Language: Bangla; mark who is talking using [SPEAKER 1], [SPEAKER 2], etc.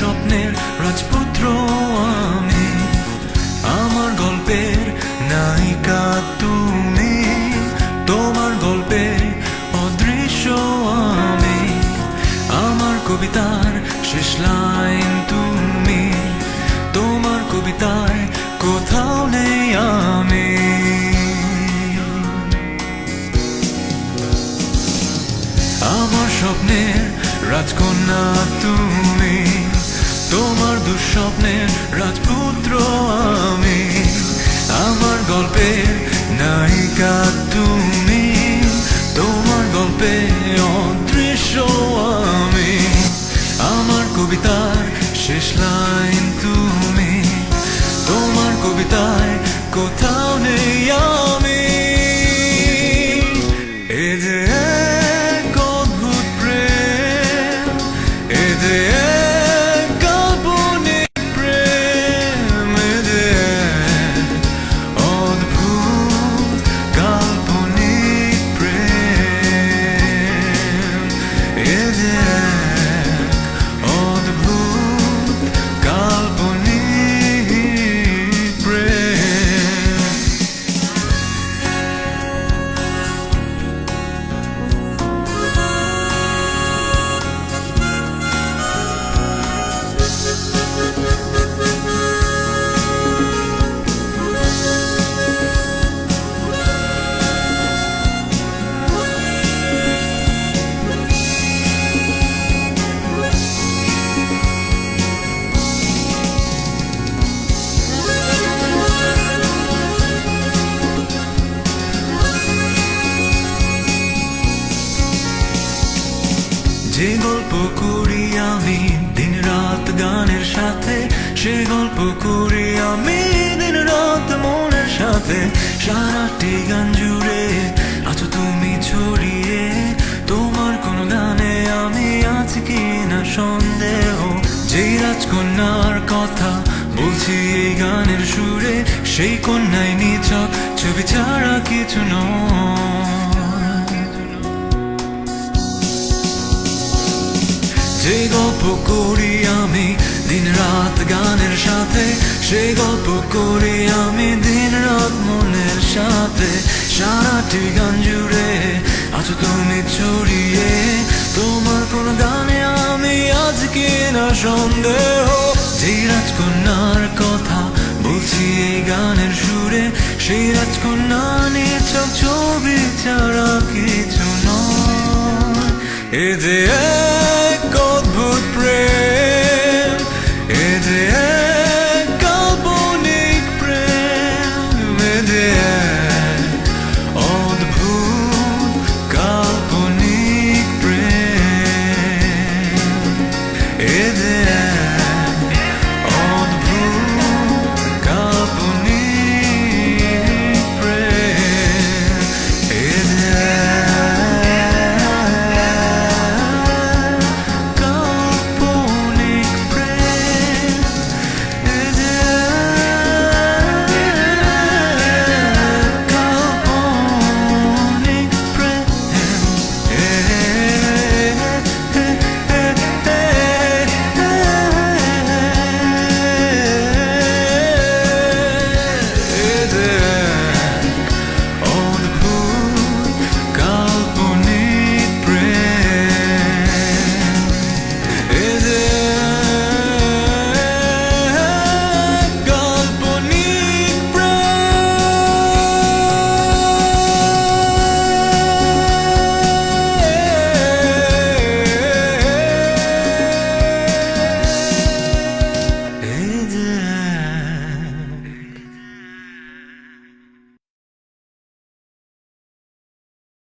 [SPEAKER 1] স্বপ্নের রাজপুত্র আমি, আমার গল্পের নায়িকা তুমি, তোমার গল্পে অদৃশ্য আমি, আমার কবিতার শেষ লাইন তুমি, তোমার কবিতায় কোথাও নেই আমি। আমার স্বপ্নের রাজকন্যা তুমি, তোমার দুঃস্বপ্নের রাজপুত্র আমি, আমার গল্পের নায়িকা তুমি, তোমার গল্পে অদৃশ্য আমি, আমার কবিতার শেষ লাইন তুমি, তোমার কবিতায় কোথাও নেই আমি। এ যে এক অদ্ভুত প্রেম, এ যে এক কাল্পনিক প্রেম, এ যে এক অদ্ভুত কাল্পনিক প্রেম, এ যে এক অদ্ভুত কাল্পনিক প্রেম। যে গল্প করি আমি দিন রাত গানের সাথে, সে গল্প করি আমি দিন রাত মনের সাথে, সারাটি গান জুড়ে আছো তুমি ছড়িয়ে, তোমার কোন গানে আমি আছি কিনা সন্দেহ, যেই রাজকন্যার কথা বলছি এই গানের সুরে, সেই কন্যাই নিছক ছবি ছাড়া কিছু নয়। যে গল্প করি আমি দিন রাত গানের সাথে, সে গল্প করি আমি দিন রাত মনের সাথে, সারাটি গান জুড়ে আছো তুমি ছড়িয়ে, তোমার কোন গানে আমি আজ কিনা সন্দেহ, যেই রাজকন্যার কথা বলছি এই গানের সুরে, সেই রাজকন্যা নিছক ছবি ছাড়া কিছু নয়। এ যে